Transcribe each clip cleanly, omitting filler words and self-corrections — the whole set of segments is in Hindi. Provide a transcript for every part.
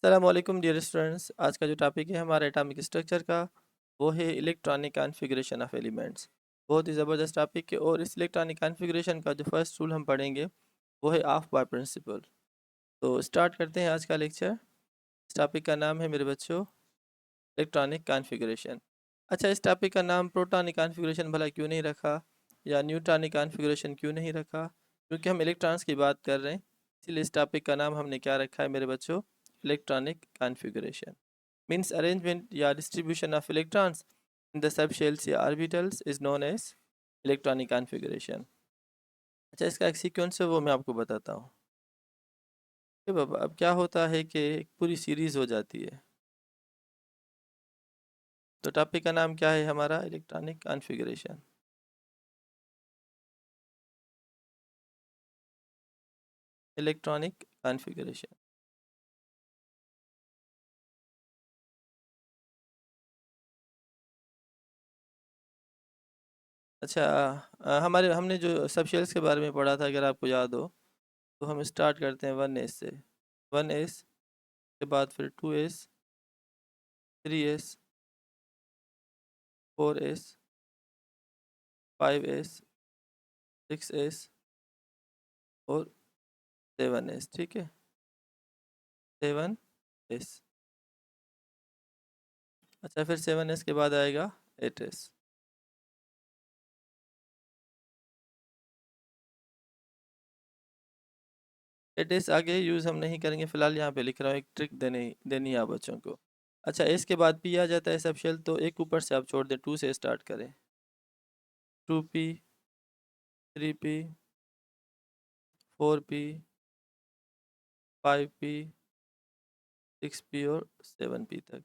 अस्सलाम वालेकुम डियर स्टूडेंट्स। आज का जो टॉपिक है हमारा एटॉमिक स्ट्रक्चर का, वो है इलेक्ट्रॉनिक कॉन्फ़िगरेशन ऑफ एलिमेंट्स। बहुत ही ज़बरदस्त टॉपिक है और इस इलेक्ट्रॉनिक कॉन्फ़िगरेशन का जो फर्स्ट रूल हम पढ़ेंगे वो है ऑफ बाय प्रिंसिपल। तो स्टार्ट करते हैं आज का लेक्चर। इस टॉपिक का नाम है मेरे बच्चों इलेक्ट्रॉनिक कॉन्फ़िगरेशन। अच्छा, इस टॉपिक का नाम प्रोटॉनिक कॉन्फ़िगरेशन भला क्यों नहीं रखा, या न्यूट्रॉनिक कॉन्फ़िगरेशन क्यों नहीं रखा? क्योंकि हम इलेक्ट्रॉन्स की बात कर रहे हैं, इसलिए इस टॉपिक का नाम हमने क्या रखा है मेरे बच्चों, इलेक्ट्रॉनिक कॉन्फ़िगरेशन। मीन्स अरेंजमेंट या distribution of electrons in the sub shells या orbitals is known as electronic configuration. अच्छा, इसका एक सीक्वेंस है वो मैं आपको बताता हूँ। कि बाबा अब क्या होता है कि एक पूरी सीरीज़ हो जाती है। तो टॉपिक का नाम क्या है हमारा, इलेक्ट्रॉनिक कॉन्फ़िगरेशन। Electronic configuration. अच्छा, हमारे हमने जो सब शेल्स के बारे में पढ़ा था, अगर आपको याद हो तो हम स्टार्ट करते हैं 1s से। 1s के बाद फिर 2s, 3s, 4s, 5s, 6s और 7s। ठीक है, 7s। अच्छा, फिर 7s के बाद आएगा 8s। 8s आगे यूज़ हम नहीं करेंगे, फिलहाल यहाँ पे लिख रहा हूँ, एक ट्रिक देनी देनी है आप बच्चों को। अच्छा, एस के बाद पी आ जाता है सब शेल, तो एक ऊपर से आप छोड़ दें, 2 से स्टार्ट करें। 2p, 3p, 4p, 5p, 6p और 7p तक,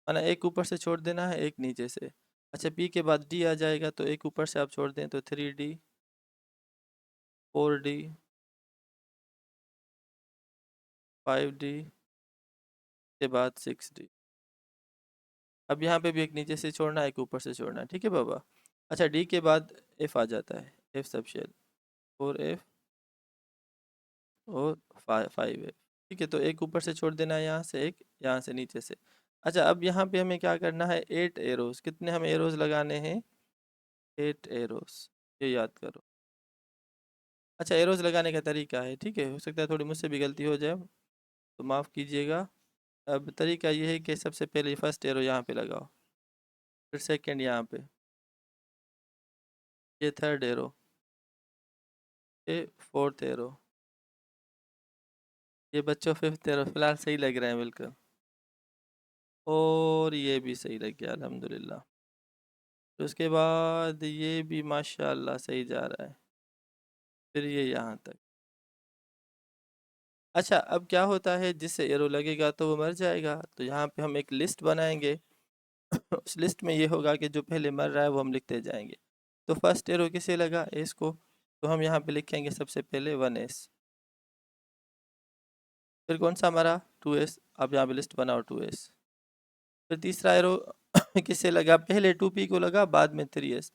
माना एक ऊपर से छोड़ देना है, एक नीचे से। अच्छा, पी के बाद डी आ जाएगा, तो एक ऊपर से आप छोड़ दें, तो 3d, 4d, 5d के बाद 6d। अब यहाँ पे भी एक नीचे से छोड़ना है, एक ऊपर से छोड़ना है। ठीक है बाबा। अच्छा, डी के बाद एफ आ जाता है, एफ सब शेल, 4f और 5f। ठीक है, तो एक ऊपर से छोड़ देना है यहाँ से, एक यहाँ से नीचे से। अच्छा, अब यहाँ पे हमें क्या करना है, 8 एरोज। कितने हमें एरोज लगाने हैं? 8 एरोज, ये याद करो। अच्छा, एरोज लगाने का तरीका है, ठीक है, हो सकता है थोड़ी मुझसे भी गलती हो जाए, तो माफ़ कीजिएगा। अब तरीका ये है कि सबसे पहले फर्स्ट एरो यहाँ पे लगाओ, फिर सेकंड यहाँ पे, ये थर्ड एरो, ये फोर्थ एरो, ये बच्चों फिफ्थ एरो। फिलहाल सही लग रहा है बिल्कुल, और ये भी सही लग गया अल्हम्दुलिल्लाह। तो उसके बाद ये भी माशाल्लाह सही जा रहा है, फिर ये यहाँ तक। अच्छा, अब क्या होता है, जिससे एरो लगेगा तो वो मर जाएगा, तो यहाँ पे हम एक लिस्ट बनाएंगे। उस लिस्ट में ये होगा कि जो पहले मर रहा है वो हम लिखते जाएंगे। तो फर्स्ट एरो किसे लगा, एस को, तो हम यहाँ पे लिखेंगे सबसे पहले 1s। फिर कौन सा हमारा, 2s। अब यहाँ पे लिस्ट बनाओ 2s। फिर तीसरा एरो किससे लगा, पहले 2p को लगा, बाद में 3s।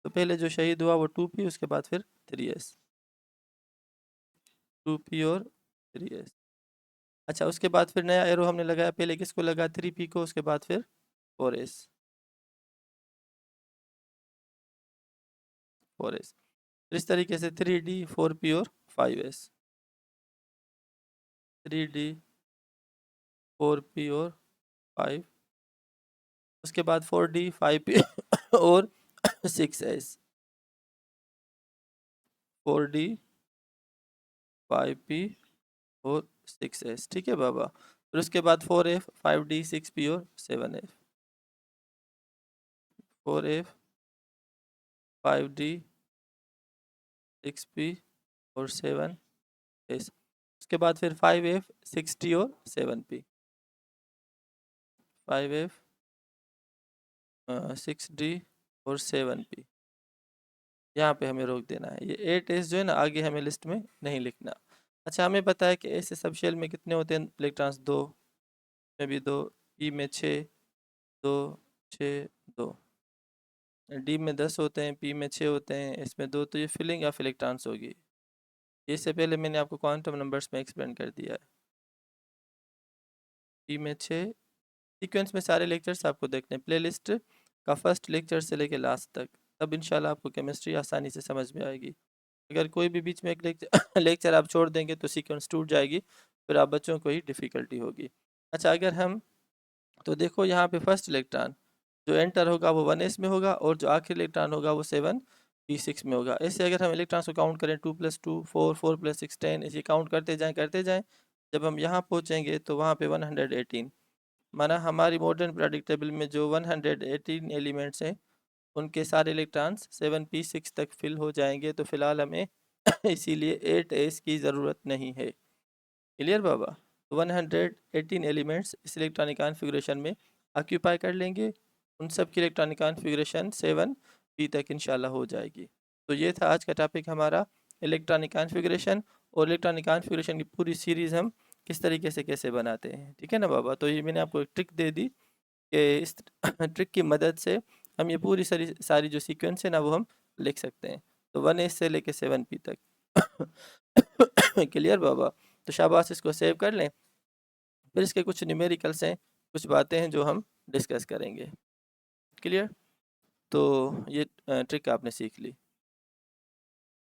तो पहले जो शहीद हुआ वो 2p, उसके बाद फिर 3s, 2p और 3s। अच्छा, उसके बाद फिर नया एरो हमने लगाया, पहले किसको लगा, 3p को, उसके बाद फिर 4s, 4s। इस तरीके से 3d, 4p और 5s, 3d, 4p और 5, उसके बाद 4d, 5p और 6s, 4d, 5p और 6s। ठीक है बाबा। फिर उसके बाद 4f, 5d, 6p और 7f, 4f, 5d, 6p और 7s। उसके बाद फिर 5f, 6d और 7p, 5f, 6d और 7p। यहाँ पे हमें रोक देना है, ये 8s जो है ना, आगे हमें लिस्ट में नहीं लिखना। अच्छा, हमें पता है कि ऐसे सब शेल में कितने होते हैं इलेक्ट्रॉन्स, दो, में भी दो, ई में 6, 2, 6, 2, डी में 10 होते हैं, पी में 6 होते हैं, इसमें 2। तो ये फिलिंग ऑफ इलेक्ट्रॉन्स होगी। इससे पहले मैंने आपको क्वांटम नंबर्स में एक्सप्लेन कर दिया है। पी में 6। सीक्वेंस में सारे लेक्चर्स आपको देखने, प्लेलिस्ट का फर्स्ट लेक्चर से लेके लास्ट तक, तब इंशाल्लाह आपको केमिस्ट्री आसानी से समझ में आएगी। अगर कोई भी बीच में एक लेक्चर लेक्चर आप छोड़ देंगे तो सीक्वेंस टूट जाएगी, फिर आप बच्चों को ही डिफ़िकल्टी होगी। अच्छा, अगर हम तो देखो यहाँ पे फर्स्ट इलेक्ट्रॉन जो एंटर होगा वो 1s में होगा, और जो आखिरी इलेक्ट्रॉन होगा वो 7p6 में होगा। ऐसे अगर हम इलेक्ट्रॉन्स को काउंट करें 2 + 2 4, 4 + 6 10, ऐसे काउंट करते जाएं, जब हम यहाँ पहुँचेंगे तो वहाँ पे 118, माना हमारी मॉडर्न पीरियोडिक टेबल में जो 118 एलिमेंट्स हैं उनके सारे इलेक्ट्रॉन्स 7p6 तक फिल हो जाएंगे। तो फिलहाल हमें इसीलिए 8s की ज़रूरत नहीं है। क्लियर बाबा? 118 एलिमेंट्स इस इलेक्ट्रॉनिक कॉन्फ़िगरेशन में ऑक्यूपाई कर लेंगे, उन सब की इलेक्ट्रॉनिक कॉन्फ़िगरेशन 7p तक इंशाल्लाह हो जाएगी। तो ये था आज का टॉपिक हमारा, इलेक्ट्रॉनिक कॉन्फ़िगरेशन, और इलेक्ट्रॉनिक कॉन्फ़िगरेशन की पूरी सीरीज़ हम किस तरीके से कैसे बनाते हैं। ठीक है ना बाबा? तो ये मैंने आपको एक ट्रिक दे दी कि इस ट्रिक की मदद से हम ये पूरी सारी जो सीक्वेंस है ना वो हम लिख सकते हैं। तो 1s से लेके 7p तक। क्लियर बाबा? तो शाबाश, इसको सेव कर लें। फिर इसके कुछ न्यूमेरिकल्स हैं, कुछ बातें हैं जो हम डिस्कस करेंगे। क्लियर? तो ये ट्रिक आपने सीख ली।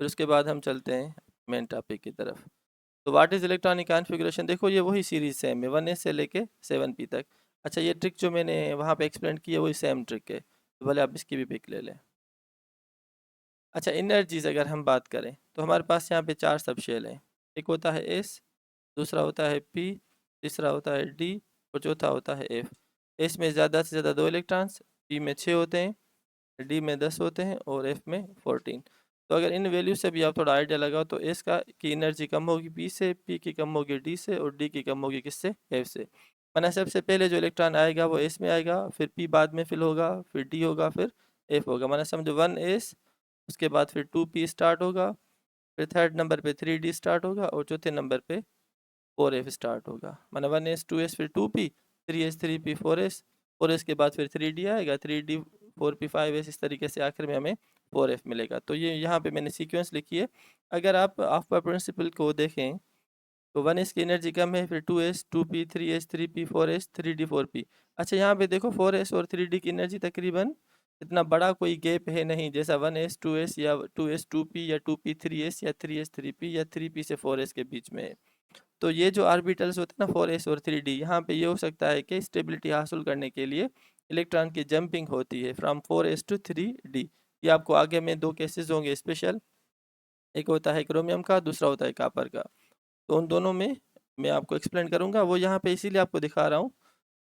फिर उसके बाद हम चलते हैं मेन टॉपिक की तरफ। तो व्हाट इज़ इलेक्ट्रॉनिक कॉन्फ़िगरेशन? देखो ये वही सीरीज़ सेम है, 1s से लेके 7p तक। अच्छा, ये ट्रिक जो मैंने वहाँ पे एक्सप्लेन की है वही सेम ट्रिक है, तो भले आप इसकी भी पिक ले लें। अच्छा, एनर्जीज़ अगर हम बात करें तो हमारे पास यहाँ पे 4 सब शेल हैं। एक होता है एस, दूसरा होता है पी, तीसरा होता है डी, और चौथा होता है एफ। एस में ज़्यादा से ज़्यादा 2 इलेक्ट्रॉन्स, पी में 6 होते हैं, डी में 10 होते हैं, और एफ में 14। तो अगर इन वैल्यू से भी आप थोड़ा आइडिया लगाओ तो एस की एनर्जी कम होगी पी से, पी की कम होगी डी से, और डी की कम होगी किससे? एफ से। माना सबसे पहले जो इलेक्ट्रॉन आएगा वो एस में आएगा, फिर पी बाद में फिल होगा, फिर डी होगा, फिर एफ होगा। माना समझो 1s, उसके बाद फिर 2p स्टार्ट होगा, फिर थर्ड नंबर पे 3d स्टार्ट होगा, और चौथे नंबर पे 4f स्टार्ट होगा। माना 1s 2s फिर 2p, 3s 3p 4s, 4s के बाद फिर 3d आएगा, 3d 4p 5s, इस तरीके से आखिर में हमें 4f मिलेगा। तो ये यहाँ पे मैंने सीक्वेंस लिखी है। अगर आप ऑफ प्रिंसिपल को देखें तो 1s की एनर्जी कम है, फिर 2s 2p 3s 3p 4s 3d 4p। अच्छा, यहाँ पे देखो 4s और 3d की एनर्जी तकरीबन इतना बड़ा कोई गैप है नहीं, जैसा 1s 2s या 2s 2p या 2p 3s या 3s 3p या 3p से 4s के बीच में है। तो ये जो ऑर्बिटल्स होते हैं ना 4s और 3d, यहाँ पे ये हो सकता है कि स्टेबिलिटी हासिल करने के लिए इलेक्ट्रॉन की जंपिंग होती है फ्रॉम 4s to 3d। ये आपको आगे में 2 केसेस होंगे स्पेशल, एक होता है क्रोमियम का, दूसरा होता है कापर का। तो उन दोनों में मैं आपको एक्सप्लेन करूँगा। वो यहाँ पे इसीलिए आपको दिखा रहा हूँ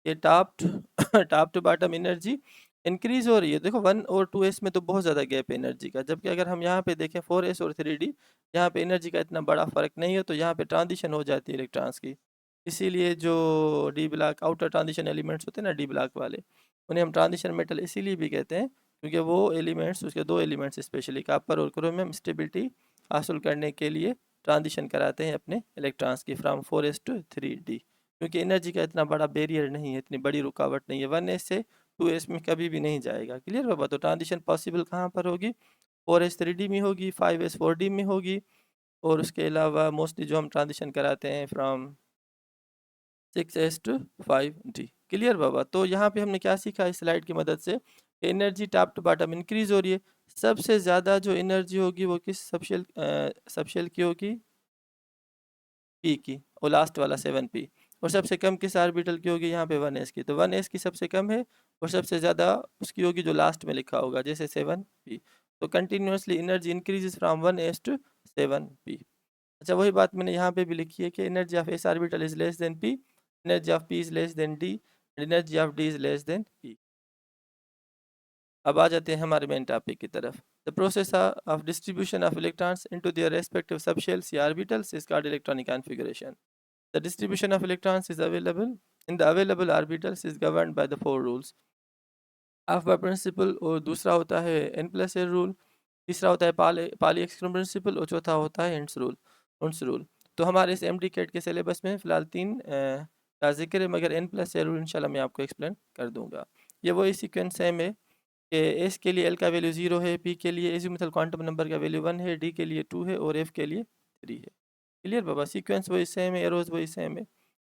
कि top to top to bottom energy increase हो रही है। देखो 1 और 2s में तो बहुत ज़्यादा गैप है एनर्जी का, जबकि अगर हम यहाँ पे देखें 4s और 3d, यहाँ पे एनर्जी का इतना बड़ा फ़र्क नहीं है, तो यहाँ पे ट्रांजिशन हो जाती है इलेक्ट्रॉन्स की। इसीलिए जो D block outer transition elements होते हैं ना डी ब्लॉक वाले, उन्हें हम ट्रांजिशन मेटल इसीलिए भी कहते हैं क्योंकि वो एलिमेंट्स, उसके 2 एलिमेंट्स स्पेशली कापर और क्रोमियम, स्टेबिलिटी हासिल करने के लिए ट्रांजिशन कराते हैं अपने इलेक्ट्रॉन्स की फ्राम 4s to 3d, क्योंकि एनर्जी का इतना बड़ा बैरियर नहीं है, इतनी बड़ी रुकावट नहीं है। 1s से 2s में कभी भी नहीं जाएगा। क्लियर बाबा? तो ट्रांजिशन पॉसिबल कहाँ पर होगी? 4s 3d में होगी, 5s 4d में होगी, और उसके अलावा मोस्टली जो हम ट्रांजिशन कराते हैं from 6s to 5d। Clear बाबा? तो यहाँ पे हमने क्या सीखा इस स्लाइड की मदद से? Energy top to bottom increase हो रही है। सबसे ज़्यादा जो एनर्जी होगी वो किस सबशेल की होगी? पी की, और लास्ट वाला 7p। और सबसे कम किस ऑर्बिटल की होगी? यहाँ पे 1s की। तो 1s की सबसे कम है, और सबसे ज़्यादा उसकी होगी जो लास्ट में लिखा होगा, जैसे 7p। तो continuously energy increases from 1s to 7p। अच्छा, वही बात मैंने यहाँ पे भी लिखी है कि energy of s orbital is less than p, energy of p is less than d, energy of d is less than e. अब आ जाते हैं हमारे मेन टॉपिक की तरफ। The process of distribution of electrons into their respective subshells या orbitals is called electronic configuration. The distribution of electrons is available in the available orbitals is governed by the four rules of by principle, और दूसरा होता है n+1 रूल, तीसरा होता है पाली एक्सक्लूजन प्रिंसिपल, और चौथा होता है हिंड्स रूल। तो हमारे इस MD कैट के सिलेबस में फ़िलहाल 3 का जिक्र है, मगर n+1 रूल इंशाल्लाह मैं आपको एक्सप्लेन कर दूंगा। ये वही सीक्वेंस सेम है कि एस के लिए एल का वैल्यू 0 है, पी के लिए एजिमुथल क्वांटम नंबर का वैल्यू 1 है, डी के लिए 2 है, और एफ के लिए 3 है। क्लियर बाबा? सीक्वेंस वही सेम है, एरोज वही सेम है।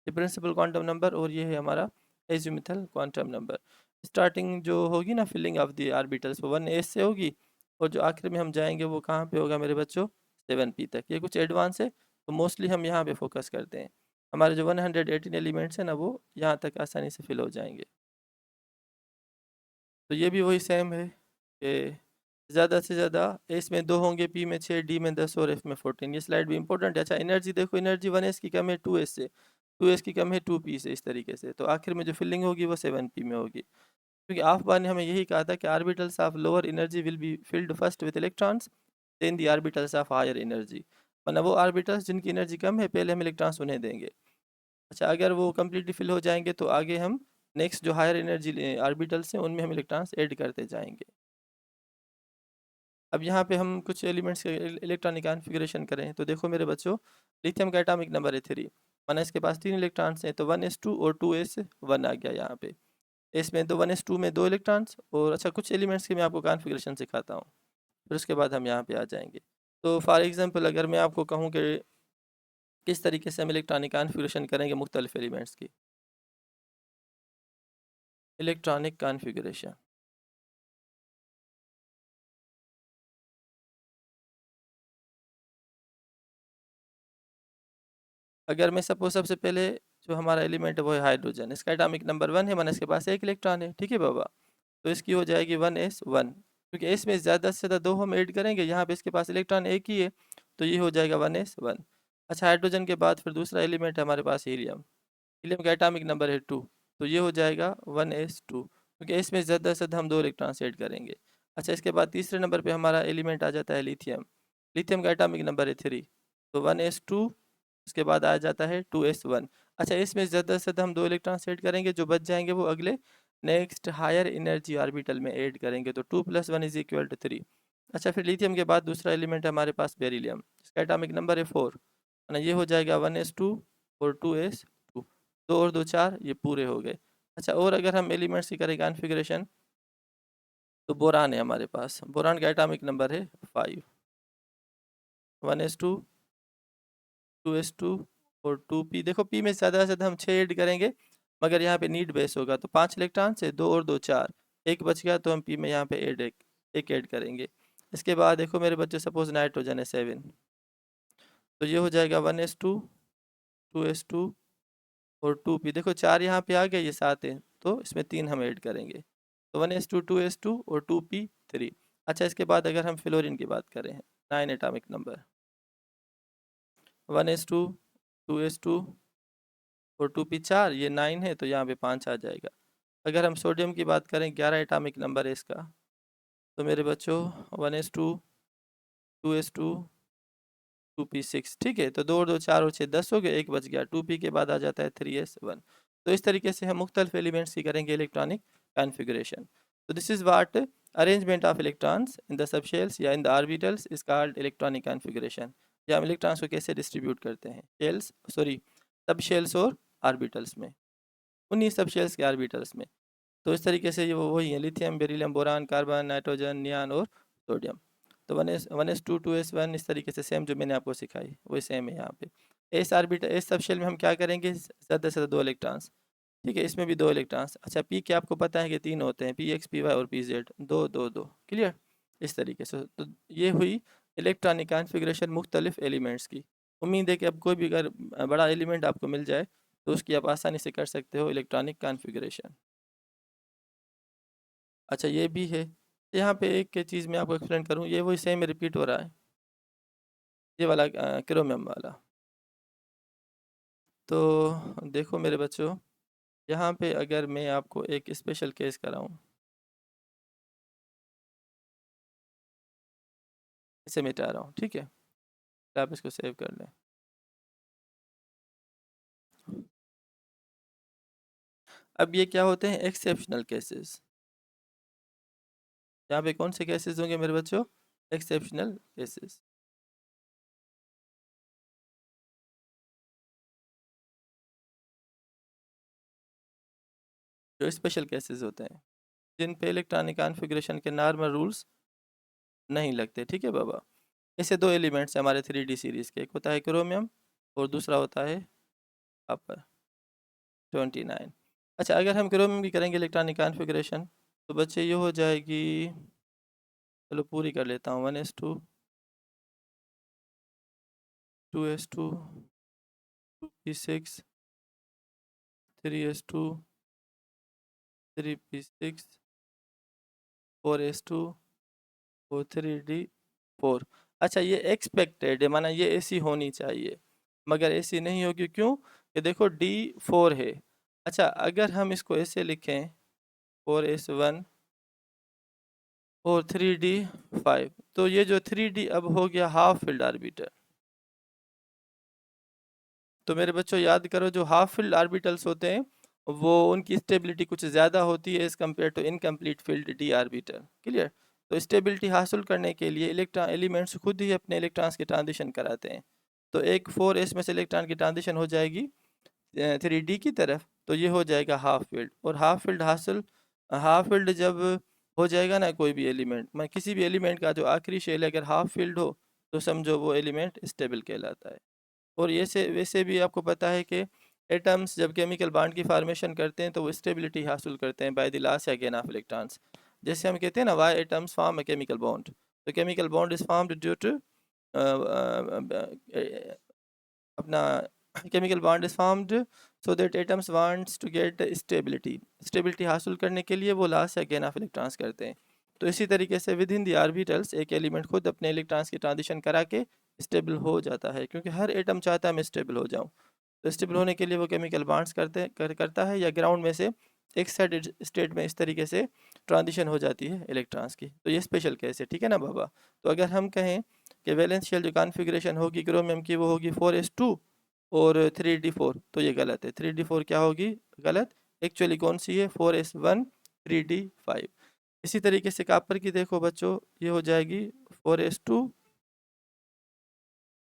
ये प्रिंसिपल क्वांटम नंबर और ये है हमारा एजिमुथल क्वांटम नंबर। स्टार्टिंग जो होगी ना फिलिंग ऑफ द ऑर्बिटल्स वो 1s से होगी, और जो आखिर में हम जाएंगे वो कहाँ पे होगा मेरे बच्चों, 7p तक। ये कुछ एडवांस है तो मोस्टली हम यहाँ पे फोकस करते हैं। हमारे जो 118 एलिमेंट्स हैं ना वो यहाँ तक आसानी से फिल हो जाएंगे। तो ये भी वही सेम है कि ज़्यादा से ज़्यादा एस में 2 होंगे, पी में 6, डी में 10 और एफ में 14। ये स्लाइड भी इंपॉर्टेंट है। अच्छा एनर्जी देखो, एनर्जी 1s की कम है 2s से, 2s की कम है 2p से, इस तरीके से। तो आखिर में जो फिलिंग होगी वो 7p में होगी, क्योंकि आफबार ने हमें यही कहा था कि orbitals of lower energy will be filled first with electrons then the orbitals of higher energy. मतलब वो आर्बिटल्स जिनकी एनर्जी कम है पहले हम इलेक्ट्रॉन्स उन्हें देंगे। अच्छा अगर वो कम्प्लीटली फिल हो जाएंगे तो आगे हम नेक्स्ट जो हायर एनर्जी आर्बिटल्स हैं उनमें हम इलेक्ट्रॉन्स ऐड करते जाएंगे। अब यहाँ पे हम कुछ एलिमेंट्स के इलेक्ट्रॉनिक कॉन्फ़िगरेशन करें तो देखो मेरे बच्चों, लिथियम का एटॉमिक नंबर है 3, माना इसके पास 3 इलेक्ट्रॉन्स हैं तो 1s2 और 2s1 आ गया यहाँ पे। इसमें तो 1s2 में 2 इलेक्ट्रॉन्स, और अच्छा कुछ एलिमेंट्स की मैं आपको कॉन्फ़िगरेशन सिखाता हूँ, फिर उसके बाद हम यहाँ पे आ जाएंगे। तो फॉर एग्जांपल अगर मैं आपको कहूँ कि किस तरीके से हम इलेक्ट्रॉनिक कॉन्फ़िगरेशन करेंगे मुख्तलिफ एलिमेंट्स की, इलेक्ट्रॉनिक कॉन्फ़िगरेशन। अगर मैं सपोज सबसे पहले जो हमारा एलिमेंट है वो है हाइड्रोजन, इसका एटॉमिक नंबर 1 है, माना इसके पास 1 इलेक्ट्रॉन है, ठीक है बाबा। तो इसकी हो जाएगी 1s1, क्योंकि एस में ज़्यादा से ज़्यादा 2 हम ऐड करेंगे, यहाँ पे इसके पास इलेक्ट्रॉन एक ही है तो ये हो जाएगा 1s1। अच्छा हाइड्रोजन के बाद फिर दूसरा एलिमेंट है हमारे पास हीलियम, हीलियम का एटॉमिक नंबर है 2, तो ये हो जाएगा 1s2, क्योंकि इसमें ज़्यादा से ज़्यादा हम 2 इलेक्ट्रॉन ऐड करेंगे। अच्छा इसके बाद तीसरे नंबर पे हमारा एलिमेंट आ जाता है लिथियम, लिथियम का एटॉमिक नंबर है 3, तो 1s2, उसके बाद आ जाता है 2s1। अच्छा इसमें ज़्यादा से ज़्यादा हम 2 इलेक्ट्रॉन ऐड करेंगे, जो बच जाएंगे वो अगले नेक्स्ट हायर एनर्जी ऑर्बिटल में ऐड करेंगे, तो 2 + 1 = 3। अच्छा फिर लिथियम के बाद दूसरा एलिमेंट है हमारे पास बेरिलियम, इसका एटॉमिक नंबर है 4, है ना, ये हो जाएगा 1s2 और 2s2, 2 और 2 4, ये पूरे हो गए। अच्छा और अगर हम एलिमेंट्स की करें कॉन्फ़िगरेशन तो बोरान है हमारे पास, बोरान का एटॉमिक नंबर है 5, 1s2, 2s2 और 2p। देखो p में ज़्यादा से ज़्यादा हम 6 ऐड करेंगे, मगर यहाँ पे नीड बेस होगा तो 5 इलेक्ट्रॉन से 2 और 2 4, एक बच गया तो हम p में यहाँ पे एक ऐड करेंगे। इसके बाद देखो मेरे बच्चे सपोज नाइट्रोजन है 7, तो ये हो जाएगा 1s2, 2s2 और 2p। देखो 4 यहाँ पे आ गए, ये 7 है तो इसमें 3 हम ऐड करेंगे, तो 1s2, 2s2 और 2p 3। अच्छा इसके बाद अगर हम फ्लोरीन की बात करें, 9 एटॉमिक नंबर, 1s2, 2s2 और 2p 4, ये 9 है तो यहाँ पे 5 आ जाएगा। अगर हम सोडियम की बात करें, 11 एटॉमिक नंबर है इसका, तो मेरे बच्चों 1s2, 2s2, 2p6, ठीक है। तो 2 और 2 4 और 6 10 हो गए, एक बच गया, 2p के बाद आ जाता है 3s1। तो इस तरीके से हम मुख्तलिफ एलिमेंट्स की करेंगे इलेक्ट्रॉनिक कॉन्फ़िगरेशन। तो this is what arrangement of electrons in the subshells या in the orbitals is called electronic configuration. या हम इलेक्ट्रॉन्स को कैसे डिस्ट्रीब्यूट करते हैं शेल्स, सॉरी सबशेल्स और ऑर्बिटल्स में, उन्हीं सबशेल्स के ऑर्बिटल्स में। तो इस तरीके से ये वो वही है, lithium, beryllium, boron, carbon, nitrogen, neon और सोडियम। तो 1s2, 2s1 इस तरीके से सेम जो मैंने आपको सिखाई वही सेम है यहाँ पे। एस ऑर्बिटल, एस सबशेल में हम क्या करेंगे, ज़्यादा से ज़्यादा 2 इलेक्ट्रॉन्स, ठीक है, इसमें भी 2 इलेक्ट्रॉन्स। अच्छा पी के आपको पता है कि 3 होते हैं, पी एक्स, पी वाई और पी जेड, 2 2 2, क्लियर। इस तरीके से तो ये हुई इलेक्ट्रॉनिक कॉन्फ़िगरेशन मुख्तलिफ एलिमेंट्स की। उम्मीद है कि अब कोई भी अगर बड़ा एलिमेंट आपको मिल जाए तो उसकी आप आसानी से कर सकते हो इलेक्ट्रॉनिक कॉन्फ़िगरेशन। अच्छा ये भी है, यहाँ पे एक चीज़ मैं आपको एक्सप्लेन करूँ, ये वही सेम रिपीट हो रहा है, ये वाला क्रोमियम वाला। तो देखो मेरे बच्चों, यहाँ पे अगर मैं आपको एक स्पेशल केस कराऊँ, इसे मिटा रहा हूँ, ठीक है, तो आप इसको सेव कर लें। अब ये क्या होते हैं, एक्सेप्शनल केसेस। यहाँ पे कौन से केसेस होंगे मेरे बच्चों, एक्सेप्शनल केसेस, जो स्पेशल केसेस होते हैं जिन पे इलेक्ट्रॉनिक कॉन्फ़िगरेशन के नॉर्मल रूल्स नहीं लगते, ठीक है बाबा। ऐसे 2 एलिमेंट्स हैं हमारे 3D सीरीज़ के, एक होता है क्रोमियम और दूसरा होता है कॉपर। 29। अच्छा, अगर हम क्रोमियम की करेंगे इलेक्ट्रॉनिक कॉन्फ़िगरेशन तो बच्चे ये हो जाएगी, चलो पूरी कर लेता हूँ, 1s2, 2s2, 2p6, 3s2, 3p6, 4s2 और 3d4। अच्छा, ये एक्सपेक्टेड है, माना ये ऐसी होनी चाहिए, मगर ऐसी नहीं होगी। क्यों? ये देखो d4 है। अच्छा, अगर हम इसको ऐसे लिखें 4s1 और 3d5, तो ये जो 3d अब हो गया हाफ फील्ड आर्बिटल। तो मेरे बच्चों याद करो, जो हाफ फील्ड आर्बिटल्स होते हैं वो उनकी स्टेबिलिटी कुछ ज़्यादा होती है as compared to incomplete filled d orbital. Clear? तो स्टेबिलिटी हासिल करने के लिए इलेक्ट्रॉन एलिमेंट्स खुद ही अपने इलेक्ट्रॉन्स की ट्रांजिशन कराते हैं। तो एक 4s में से इलेक्ट्रॉन की ट्रांजिशन हो जाएगी 3d की तरफ, तो ये हो जाएगा हाफ फील्ड। और हाफ फील्ड जब हो जाएगा ना कोई भी एलिमेंट, मैं किसी भी एलिमेंट का जो आखिरी शेल अगर हाफ फील्ड हो तो समझो वो एलिमेंट स्टेबल कहलाता है। और ये से वैसे भी आपको पता है कि एटम्स जब केमिकल बॉन्ड की फार्मेशन करते हैं तो वो स्टेबिलिटी हासिल करते हैं बाय द लॉस या गेन ऑफ इलेक्ट्रॉन्स। जैसे हम कहते हैं ना, why atoms form a chemical bond, तो chemical bond is formed due to अपना chemical bond is formed so that atoms wants to get stability हासिल करने के लिए वो लॉस या गेन ऑफ इलेक्ट्रॉन्स करते हैं। तो इसी तरीके से विद इन द ऑर्बिटल्स एक एलिमेंट खुद अपने इलेक्ट्रॉन्स की ट्रांजिशन करा के स्टेबल हो जाता है, क्योंकि हर एटम चाहता है मैं स्टेबल हो जाऊं। तो स्टेबल होने के लिए वो केमिकल बॉन्ड्स करता है, या ग्राउंड में से एक साइड स्टेट में इस तरीके से ट्रांजिशन हो जाती है इलेक्ट्रॉन्स की। तो ये स्पेशल केस है, ठीक है ना बाबा। तो अगर हम कहें कि वैलेंस शेल जो कॉन्फ़िगरेशन होगी क्रोमियम की वो होगी 4s2 और 3d4, तो ये गलत है। 3d4 क्या होगी? गलत। एक्चुअली कौन सी है? 4s1 3d5। इसी तरीके से कापर की देखो बच्चों, ये हो जाएगी 4s2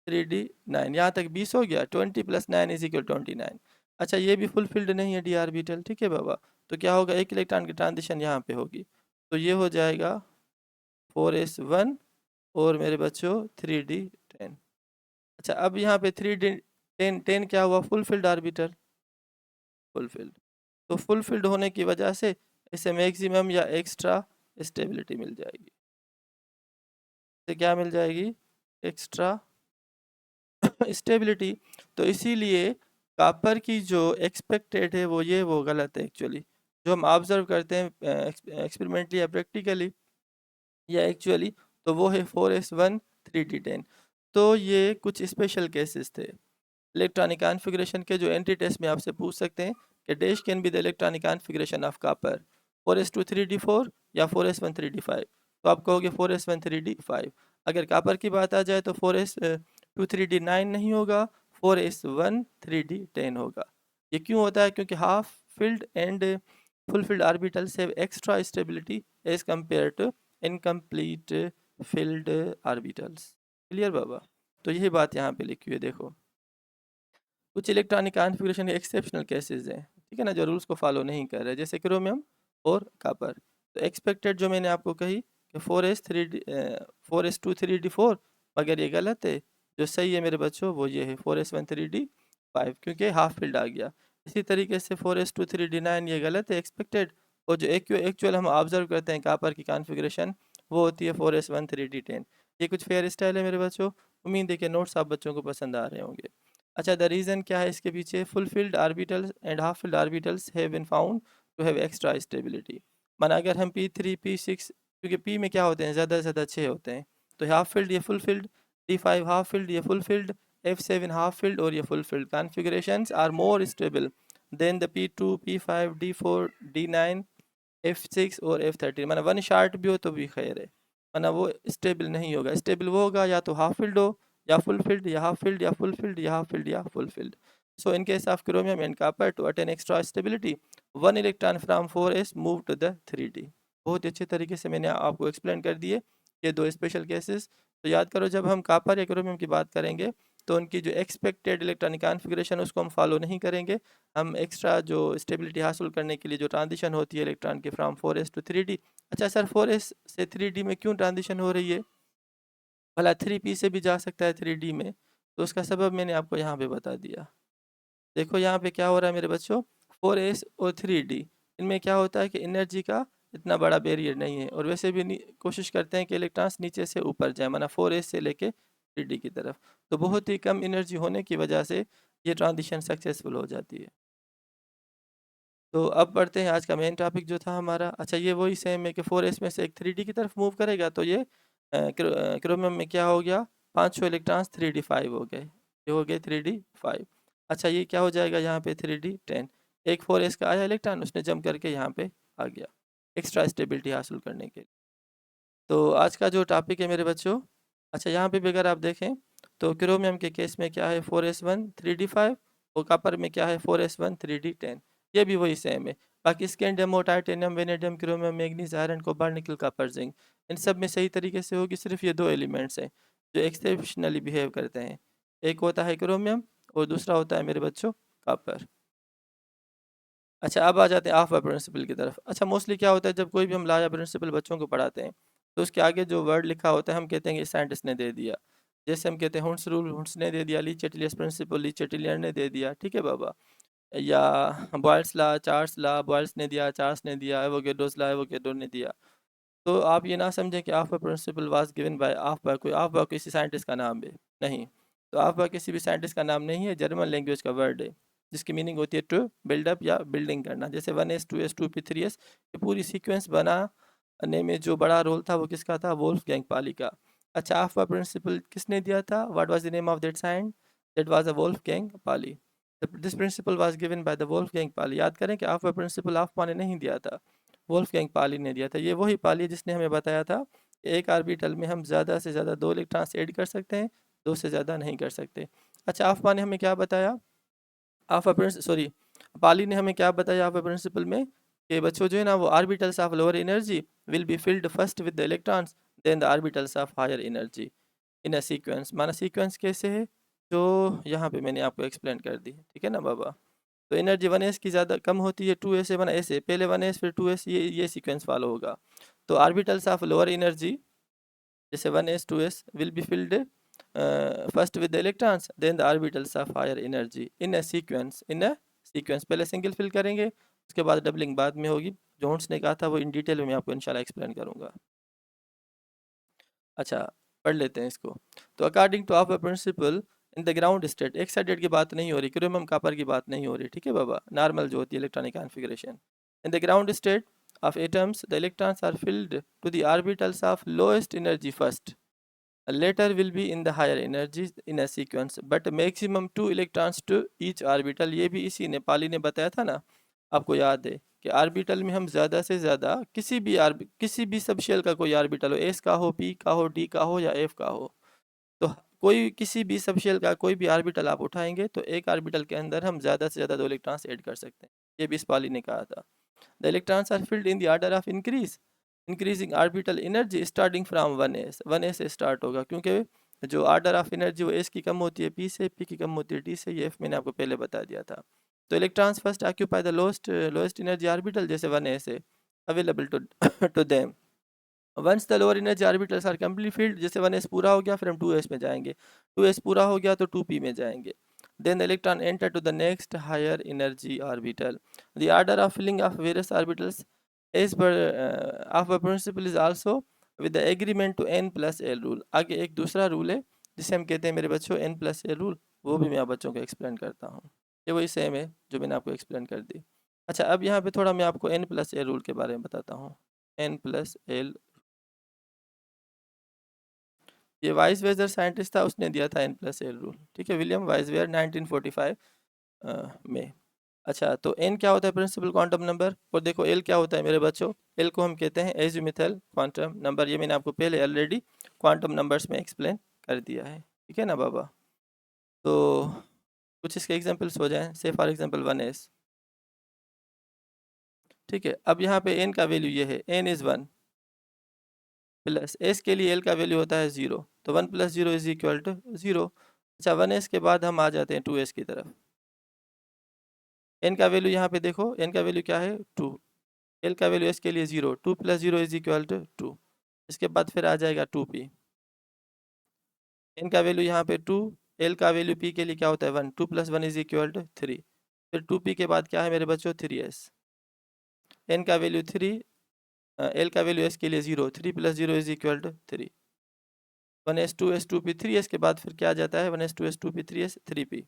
3d9। यहाँ तक 20 हो गया। 20 + 9 = 29। अच्छा, ये भी फुलफिल्ड नहीं है डी ऑर्बिटल, ठीक है बाबा। तो क्या होगा? एक इलेक्ट्रॉन की ट्रांजिशन यहाँ पे होगी, तो ये हो जाएगा 4s1 और मेरे बच्चों 3d10। अच्छा, अब यहाँ पे 3d10 क्या हुआ? Fulfilled orbital, fulfilled. तो फुलफिल्ड होने की वजह से इसे मैक्सिमम या एक्स्ट्रा स्टेबिलिटी मिल जाएगी। इसे क्या मिल जाएगी? Extra stability. तो इसीलिए कापर की जो एक्सपेक्टेड है वो गलत है एक्चुअली। जो हम ऑब्जर्व करते हैं एक्सपेरिमेंटली या प्रैक्टिकली या एक्चुअली, तो वो है 4s1 3d10। तो ये कुछ स्पेशल केसेस थे इलेक्ट्रॉनिक कॉन्फ़िगरेशन के, जो एंट्री टेस्ट में आपसे पूछ सकते हैं कि dash can be the electronic configuration of copper, 4s2 3d4 या 4s1 3d5। तो आप कहोगे 4s1 3d5। अगर कॉपर की बात आ जाए तो 4s2 3d9 नहीं होगा, 4s1 3d10 होगा। ये क्यों होता है? क्योंकि half filled and full filled orbitals have extra stability as compare to incomplete filled orbitals. Clear बाबा? तो यही बात यहाँ पे लिखी हुई है, देखो। कुछ इलेक्ट्रॉनिक कॉन्फ़िगरेशन के एक्सेप्शनल केसेस हैं, ठीक है ना, जो रूल्स को फॉलो नहीं कर रहे, जैसे क्रोमियम और कॉपर। तो एक्सपेक्टेड जो मैंने आपको कही कि 4s2 3d4, मगर ये गलत है। जो सही है मेरे बच्चों वो ये है 4s1 3d5, क्योंकि हाफ फील्ड आ गया। इसी तरीके से 4s2 3d9 ये गलत है एक्सपेक्टेड। और जो एक्चुअल हम ऑब्जर्व करते हैं कॉपर की कॉन्फ़िगरेशन, वो होती है 4s1 3d10। ये कुछ फेयर स्टाइल है मेरे बच्चों। उम्मीद है कि नोट्स आप बच्चों को पसंद आ रहे होंगे। अच्छा, द रीज़न क्या है इसके पीछे? Full filled orbitals and half filled orbitals have been found to have extra stability. माना अगर हम p3 p6, क्योंकि p में क्या होते हैं, ज़्यादा से ज़्यादा 6 होते हैं, तो हाफ फील्ड ये full filled, d5 half filled ये full filled, f7 half filled और ये full filled configurations are more stable than the p2 p5 d4 d9 f6 और f13। माना वन शार्ट भी हो तो भी खैर है, माना वो स्टेबल नहीं होगा। स्टेबल वो होगा या तो हाफ फील्ड हो या फुल फील्ड, या हाफ फील्ड या फुल फील्ड, या हाफ फील्ड या full filled. So in case of chromium and copper, to attain extra stability, one electron from 4s move to the 3d। बहुत अच्छे तरीके से मैंने आपको एक्सप्लेन कर दिए ये दो स्पेशल केसेस। तो याद करो, जब हम कॉपर या क्रोमियम की बात करेंगे तो उनकी जो एक्सपेक्टेड इलेक्ट्रॉनिक कॉन्फ़िगरेशन उसको हम फॉलो नहीं करेंगे। हम एक्स्ट्रा जो स्टेबिलिटी हासिल करने के लिए जो ट्रांजिशन होती है इलेक्ट्रॉन की फ्रॉम 4s टू 3d। अच्छा सर, 4s से 3d में क्यों ट्रांजिशन हो रही है? भला 3p से भी जा सकता है 3d में, तो उसका सबब मैंने आपको यहाँ पे बता दिया। देखो यहाँ पे क्या हो रहा है मेरे बच्चों, 4s और 3d, इनमें क्या होता है कि एनर्जी का इतना बड़ा बैरियर नहीं है, और वैसे भी कोशिश करते हैं कि इलेक्ट्रॉन्स नीचे से ऊपर जाए, माना 4s से लेके 3d की तरफ। तो बहुत ही कम एनर्जी होने की वजह से ये ट्रांजिशन सक्सेसफुल हो जाती है। तो अब पढ़ते हैं आज का मेन टॉपिक जो था हमारा। अच्छा, ये वही सेम है कि 4s में से एक 3d की तरफ मूव करेगा, तो ये क्रोमियम में क्या हो गया, 5 इलेक्ट्रॉन्स 3d5 हो गए, ये हो गए 3d5। अच्छा, ये क्या हो जाएगा यहाँ पे 3d10, एक 4s का आया इलेक्ट्रॉन, उसने जंप करके यहाँ पे आ गया एक्स्ट्रा स्टेबिलिटी हासिल करने के लिए। तो आज का जो टॉपिक है मेरे बच्चों, अच्छा यहाँ पे भी अगर आप देखें तो क्रोमियम के केस में क्या है 4s1 3d5, और कॉपर में क्या है 4s1 3d10, ये भी वही सेम है। बाकी स्कैंडियम और titanium vanadium chromium manganese iron cobalt nickel copper zinc, इन सब में सही तरीके से होगी, सिर्फ ये दो एलिमेंट्स हैं जो एक्सेप्शनली बिहेव करते हैं, एक होता है क्रोमियम और दूसरा होता है मेरे बच्चों कॉपर। अच्छा, अब आ जाते हैं ऑफ बाय प्रिंसिपल की तरफ। अच्छा, मोस्टली क्या होता है जब कोई भी हम लॉ या प्रिंसिपल बच्चों को पढ़ाते हैं, तो उसके आगे जो वर्ड लिखा होता है हम कहते हैं कि साइंटिस्ट ने दे दिया। जैसे हम कहते हैं हुंस रूल, हुंस ने दे दिया, ली चेटिलियस प्रिंसिपल, ली चेटिलियर ने दे दिया, ठीक है बाबा। या Boyle's law, Charles law, Boyle's ने दिया, चार्ल्स ने दिया, एवोगेड्रोस लॉ, एवोगेड्रो ने दिया। तो आप ये ना समझें कि Aufbau principle was given by Aufbau किसी साइंटिस्ट का नाम है, नहीं। तो ऑफ बाय किसी भी साइंटिस्ट का नाम नहीं है, जर्मन लैंग्वेज का वर्ड है जिसकी मीनिंग होती है टू बिल्डअप या बिल्डिंग करना। जैसे 1s 2s 2p 3s, ये पूरी सीक्वेंस बनाने में जो बड़ा रोल था वो किसका था, वोल्फगैंग पाली का। अच्छा, ऑफ बाय प्रिंसिपल किसने दिया था, what was the name of that scientist, that was a Wolfgang Pauli. This principle was given by the Wolfgang Pauli. याद करें कि ऑफ बाय प्रिंसिपल ऑफ ने नहीं दिया था, वोल्फगैंग पाली ने दिया था। ये वही पाली है जिसने हमें बताया था कि एक ऑर्बिटल में हम ज़्यादा से ज़्यादा 2 इलेक्ट्रॉन्स ऐड कर सकते हैं, 2 से ज़्यादा नहीं कर सकते। अच्छा, आफ्मा ने हमें क्या बताया, सॉरी, पाली ने हमें क्या बताया ऑफ प्रिंसिपल में, कि बच्चों जो है ना वो orbitals of lower energy will be filled first with the electrons, then the orbitals of higher energy in a sequence. माना सीक्वेंस कैसे है, जो यहाँ पे मैंने आपको एक्सप्लेन कर दी, ठीक है ना बाबा। तो एनर्जी 1s की ज़्यादा कम होती है, 2s से बना ऐसे, पहले 1s फिर 2s, ये सीक्वेंस फॉलो होगा। तो ऑर्बिटल्स ऑफ लोअर एनर्जी जैसे 1s 2s will be filled first with the electrons, then the orbitals of higher energy in a sequence, पहले सिंगल फिल करेंगे, उसके बाद डबलिंग बाद में होगी। जो होन्स ने कहा था वो इन डिटेल में मैं आपको इंशाल्लाह एक्सप्लेन करूँगा। अच्छा, पढ़ लेते हैं इसको। तो according to Aufbau principle in the ground state, excited की बात नहीं हो रही, क्रोमियम कॉपर की बात नहीं हो रही, ठीक है बाबा, नॉर्मल जो होती है electronic configuration. In the ground state of atoms, the electrons are filled to the orbitals of lowest energy first. Later will be in the higher energies in a sequence, but maximum 2 electrons to each orbital। ये भी इसी ने पाली ने बताया था ना, आपको याद है कि ऑर्बिटल में हम ज़्यादा से ज़्यादा किसी भी सब शेल का कोई ऑर्बिटल हो, एस का हो, पी का हो, डी का हो या एफ का हो, तो कोई किसी भी सब शेल का कोई भी ऑर्बिटल आप उठाएंगे तो एक ऑर्बिटल के अंदर हम ज़्यादा से ज़्यादा 2 इलेक्ट्रॉन्स ऐड कर सकते हैं। ये भी इस पाली ने कहा था। The electrons are filled in the order of increasing orbital energy starting from 1s। 1s से स्टार्ट होगा, क्योंकि जो ऑर्डर ऑफ एनर्जी वो s की कम होती है p से, p की कम होती है d से, ये f मैंने आपको पहले बता दिया था। तो electrons first occupy the lowest energy orbital, जैसे 1s है, available to to them. Once the lower energy orbitals are complete filled, जैसे 1s पूरा हो गया फिर हम 2s में जाएंगे, 2s पूरा हो गया तो 2p में जाएंगे। Then the electron enter to the next higher energy orbital. The order of filling of various orbitals is per of a principle is also with the agreement to n plus l rule। आगे एक दूसरा रूल है जिसे हम कहते हैं मेरे बच्चों n plus l रूल, वो भी मैं आप बच्चों को एक्सप्लेन करता हूँ। ये वही सेम है जो मैंने आपको एक्सप्लेन कर दी। अच्छा, अब यहाँ पे थोड़ा मैं आपको n plus l रूल के बारे में बताता हूँ। n plus l, ये वाइसवेयर साइंटिस्ट था, उसने दिया था n plus l रूल, ठीक है, विलियम वाइसवेयर 1945 में। अच्छा, तो एन क्या होता है, प्रिंसिपल क्वांटम नंबर, और देखो एल क्या होता है मेरे बच्चों, एल को हम कहते हैं एजीमुथल क्वांटम नंबर। ये मैंने आपको पहले ऑलरेडी क्वांटम नंबर्स में एक्सप्लेन कर दिया है, ठीक है ना बाबा। तो कुछ इसके एग्जांपल्स हो जाएं, से फॉर एग्जांपल 1s, ठीक है। अब यहाँ पे एन का वैल्यू ये है, एन इज़ 1 प्लस एस के लिए एल का वैल्यू होता है 0, तो 1 + 0 इज इक्वल टू 0। अच्छा, 1s के बाद हम आ जाते हैं 2s की तरफ। एन का वैल्यू यहाँ पे देखो, एन का वैल्यू क्या है 2, एल का वैल्यू एस के लिए 0, 2 + 0 इज इक्वल टू 2। इसके बाद फिर आ जाएगा 2p, एन का वैल्यू यहाँ पे 2, एल का वैल्यू p के लिए क्या होता है 1, 2 + 1 इज इक्वल टू 3। फिर 2p के बाद क्या है मेरे बच्चों 3s, n का वैल्यू 3, l का वैल्यू s के लिए 0, 3 + 0 is equal to 3, 1s 2s 2p 3s के बाद फिर क्या आ जाता है 1s 2s 2p 3s 3p,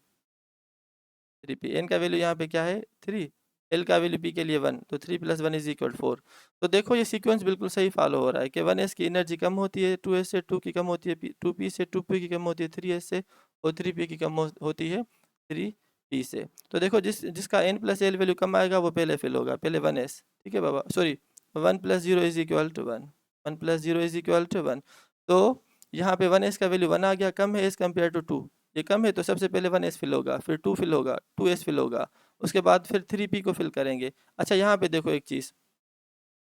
3p, n का वैल्यू यहाँ पे क्या है 3, l का वैल्यू p के लिए 1, तो 3 + 1 इज इक्वल 4। तो देखो ये सीक्वेंस बिल्कुल सही फॉलो हो रहा है कि 1s की एनर्जी कम होती है 2s से, 2 की कम होती है 2p से, 2p की कम होती है 3s से, और 3p की कम होती है 3p से। तो देखो जिसका n + l वैल्यू कम आएगा वो पहले फिल होगा, पहले 1s, ठीक है बाबा, sorry 1 + 0 is equal to 1, 1 + 0 is equal to 1। तो यहाँ पे 1s का वैल्यू 1 आ गया, कम है एस कंपेयर टू 2, ये कम है तो सबसे पहले 1s फिल होगा, फिर 2 फिल होगा, 2s फिल होगा, उसके बाद फिर 3p को फिल करेंगे। अच्छा यहाँ पे देखो एक चीज़,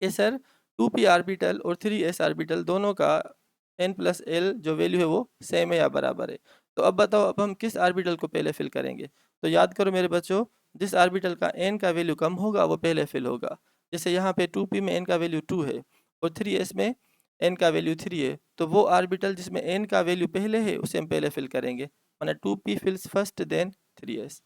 ये सर 2p आर्बिटल और 3s आर्बिटल दोनों का n + l जो वैल्यू है वो सेम है या बराबर है। तो अब बताओ अब हम किस आर्बिटल को पहले फिल करेंगे। तो याद करो मेरे बच्चों, जिस आर्बिटल का n का वैल्यू कम होगा वो पहले फिल होगा। जैसे यहाँ पे 2p में n का वैल्यू 2 है और 3s में n का वैल्यू 3 है, तो वो आर्बिटल जिसमें n का वैल्यू पहले है उसे हम पहले फिल करेंगे, माना 2p फिल्स फर्स्ट देन 3s।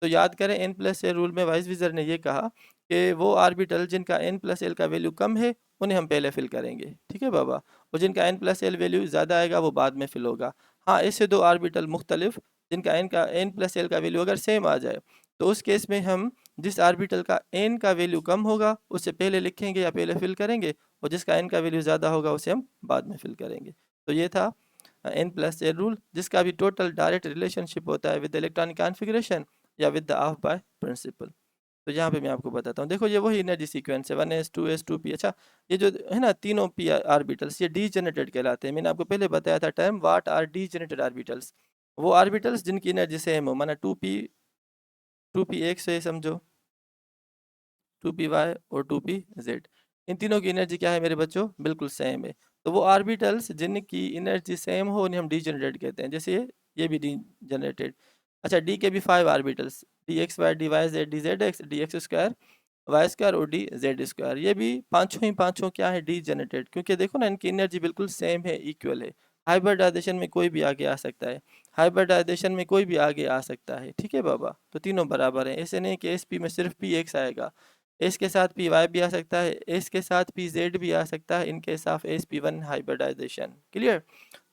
तो याद करें n + l रूल में वाइसविजर ने ये कहा कि वो आर्बिटल जिनका n + l का वैल्यू कम है उन्हें हम पहले फिल करेंगे, ठीक है बाबा, और जिनका n + l वैल्यू ज़्यादा आएगा वो बाद में फिल होगा। हाँ, ऐसे दो आर्बिटल मुख्तलिफ जिनका n + l का वैल्यू अगर सेम आ जाए तो उस केस में हम जिस आर्बिटल का n का वैल्यू कम होगा उसे पहले लिखेंगे या पहले फिल करेंगे, और जिसका n का वैल्यू ज़्यादा होगा उसे हम बाद में फिल करेंगे। तो ये था n + l रूल, जिसका भी टोटल डायरेक्ट रिलेशनशिप होता है विद इलेक्ट्रॉनिक कॉन्फ़िगरेशन या with the Aufbau principle. तो यहाँ पे मैं आपको बताता हूँ, देखो ये वही एनर्जी सीक्वेंस है 1s 2s 2p। अच्छा, ये जो है ना तीनों p आर्बिटल्स ये डीजेनरेटेड कहलाते हैं। मैंने आपको पहले बताया था term what are degenerated orbitals, वो आर्बिटल्स जिनकी एनर्जी सेम हो, माना 2p x है समझो, 2py और 2pz, इन तीनों की एनर्जी क्या है मेरे बच्चों, बिल्कुल सेम है। तो वो आर्बिटल्स जिनकी एनर्जी सेम हो उन्हें हम डीजेनरेट कहते हैं, जैसे ये भी डीजेनरेटेड। अच्छा, डी के भी 5 orbitals, d x y d y z d z x d x square y square और डी जेड स्क्वायर, ये भी पांचों ही पांचों क्या है डीजेनरेटेड, क्योंकि देखो ना इनकी एनर्जी बिल्कुल सेम है, इक्वल है। हाइब्रिडाइजेशन में कोई भी आगे आ सकता है, हाइब्रिडाइजेशन में कोई भी आगे आ सकता है, ठीक है बाबा। तो तीनों बराबर हैं, ऐसे नहीं कि एस पी में सिर्फ पी एक्स आएगा, एस के साथ पी वाई भी आ सकता है, एस के साथ पी जेड भी आ सकता है, इनके साथ s p one hybridization, clear.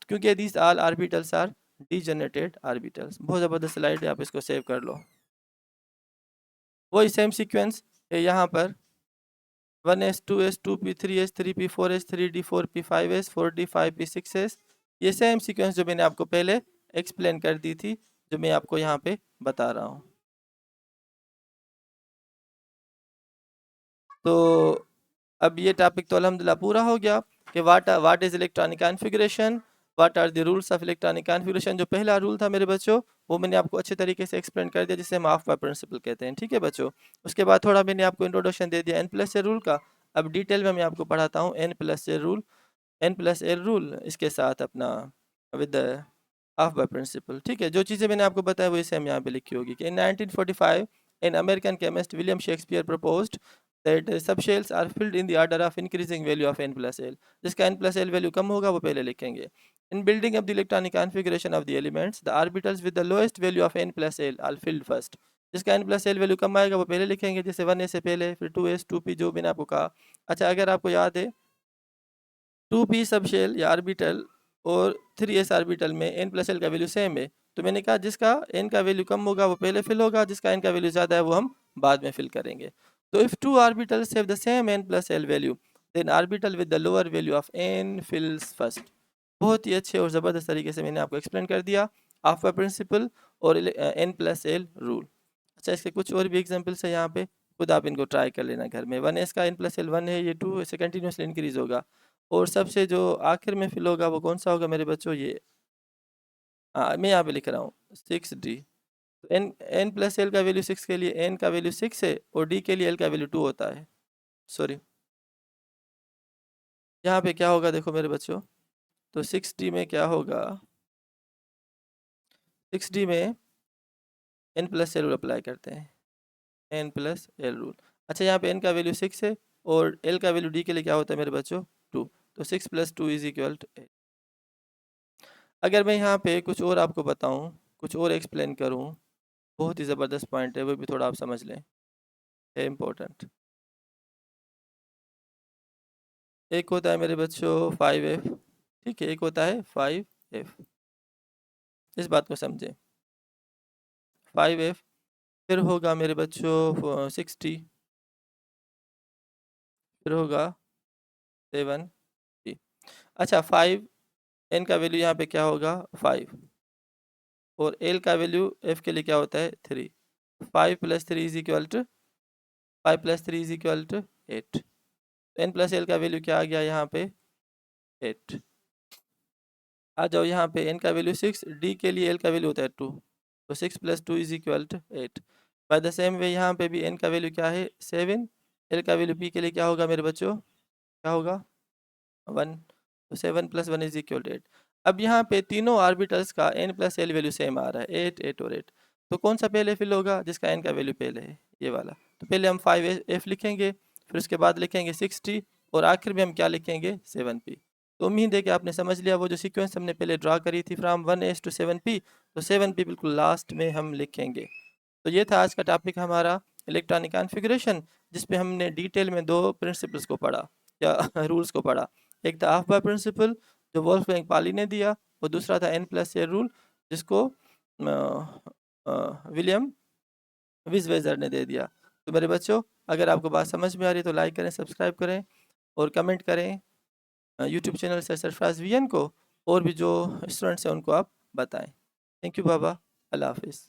क्योंकि these all orbitals are degenerated orbitals. बहुत ज़बरदस्त स्लाइड है, आप इसको सेव कर लो। वही सेम सीक्वेंस है यहाँ पर 1s 2s 2p 3s 3p 4s 3d 4p 5s 4d 5p 6s, ये सेम सीक्वेंस जो मैंने आपको पहले एक्सप्लेन कर दी थी, जो मैं आपको यहाँ पे बता रहा हूँ। तो अब ये टॉपिक तो अल्हम्दुलिल्लाह पूरा हो गया कि what is electronic configuration, what are the rules of electronic configuration. जो पहला रूल था मेरे बच्चों वो मैंने आपको अच्छे तरीके से एक्सप्लेन कर दिया, जिसे हम ऑफ बाय प्रिंसिपल कहते हैं, ठीक है बच्चों। उसके बाद थोड़ा मैंने आपको इंट्रोडक्शन दे दिया n+a रूल का। अब डिटेल में मैं आपको पढ़ाता हूँ n+a रूल, n+l रूल, इसके साथ अपना विद ऑफ बाय प्रिंसिपल, ठीक है। जो चीज़ें मैंने आपको बताया वही सेम यहाँ पे लिखी होगी कि इन 1945 an American chemist William Shakespeare proposed that subshells are filled in the order of increasing value of n+l, जिसका n+l वैल्यू कम होगा वो पहले लिखेंगे। In building up the electronic configuration of the elements, the orbitals with the lowest value of n+l are filled first, जिसका n+l वैल्यू कम आएगा वो पहले लिखेंगे, जैसे 1s से पहले, फिर 2s 2p जो मैंने आपको कहा। अच्छा, अगर आपको याद है 2p सबशेल या आर्बिटल और 3s आर्बिटल में n+l का वैल्यू सेम है, तो मैंने कहा जिसका n का वैल्यू कम होगा वो पहले फिल होगा, जिसका n का वैल्यू ज़्यादा है वो हम बाद में फिल करेंगे। तो if two orbitals have the same n+l value then orbital with the lower value of n fills first. बहुत ही अच्छे और ज़बरदस्त तरीके से मैंने आपको एक्सप्लेन कर दिया ऑफ बाय प्रिंसिपल और n+l रूल। अच्छा, इसके कुछ और भी एग्जांपल्स है यहाँ पे, खुद आप इनको ट्राई कर लेना घर में। 1s का n+l 1 है, ये 2 से कंटिन्यूसली इंक्रीज होगा, और सबसे जो आखिर में फिल होगा वो कौन सा होगा मेरे बच्चों, ये मैं यहाँ पे लिख रहा हूँ 6d। n+l का वैल्यू 6 के लिए n का वैल्यू 6 है और d के लिए l का वैल्यू 2 होता है, सॉरी। यहाँ पे क्या होगा देखो मेरे बच्चों, तो 6d में क्या होगा, 6d में n+l रूल अप्लाई करते हैं, n+l रूल। अच्छा, यहाँ पे n का वैल्यू 6 है और l का वैल्यू d के लिए क्या होता है मेरे बच्चों 2, तो 6 + 2 इज इक्वल टू 8। अगर मैं यहाँ पे कुछ और आपको बताऊँ, कुछ और एक्सप्लेन करूँ, बहुत ही ज़बरदस्त पॉइंट है, वो भी थोड़ा आप समझ लें, है इम्पोर्टेंट। एक होता है मेरे बच्चों 5f, ठीक है, एक होता है 5f, इस बात को समझें। 5f, फिर होगा मेरे बच्चों 60, फिर होगा 7p। अच्छा, 5 n का वैल्यू यहाँ पे क्या होगा 5, और l का वैल्यू f के लिए क्या होता है 3। 5 + 3 is equal to 5 + 3 is equal to 8। n + l का वैल्यू क्या आ गया यहाँ पे 8। आ जाओ यहाँ पे n का वैल्यू 6, d के लिए l का वैल्यू होता है 2, तो 6 + 2 is equal to 8। By the same way यहाँ पे भी n का वैल्यू क्या है 7, l का वैल्यू p के लिए क्या होगा मेरे बच्चों, क्या होगा 1, तो 7 + 1 इज इक्वल टू 8। अब यहाँ पे तीनों आर्बिटल्स का n + l वैल्यू सेम आ रहा है 8, 8 और 8, तो कौन सा पहले फिल होगा, जिसका n का वैल्यू पहले है, ये वाला। तो पहले हम 5f लिखेंगे, फिर उसके बाद लिखेंगे 60, और आखिर में हम क्या लिखेंगे 7p। तो उम्मीद है कि आपने समझ लिया, वो जो सीक्वेंस हमने पहले ड्रा करी थी फ्राम 1s to 7p, तो 7p बिल्कुल लास्ट में हम लिखेंगे। तो ये था आज का टॉपिक हमारा इलेक्ट्रॉनिक कॉन्फ़िगरेशन, जिस पे हमने डिटेल में दो प्रिंसिपल्स को पढ़ा या रूल्स को पढ़ा। एक था हाफ बार प्रिंसिपल जो वोल्फगैंग पाली ने दिया, और दूसरा था n+a रूल जिसको विलियम विज़वेजर ने दे दिया। तो मेरे बच्चों, अगर आपको बात समझ में आ रही है तो लाइक करें, सब्सक्राइब करें और कमेंट करें यूट्यूब चैनल से सरफराज वीएन को, और भी जो स्टूडेंट्स हैं उनको आप बताएं। थैंक यू बाबा, अल्लाह हाफिज़।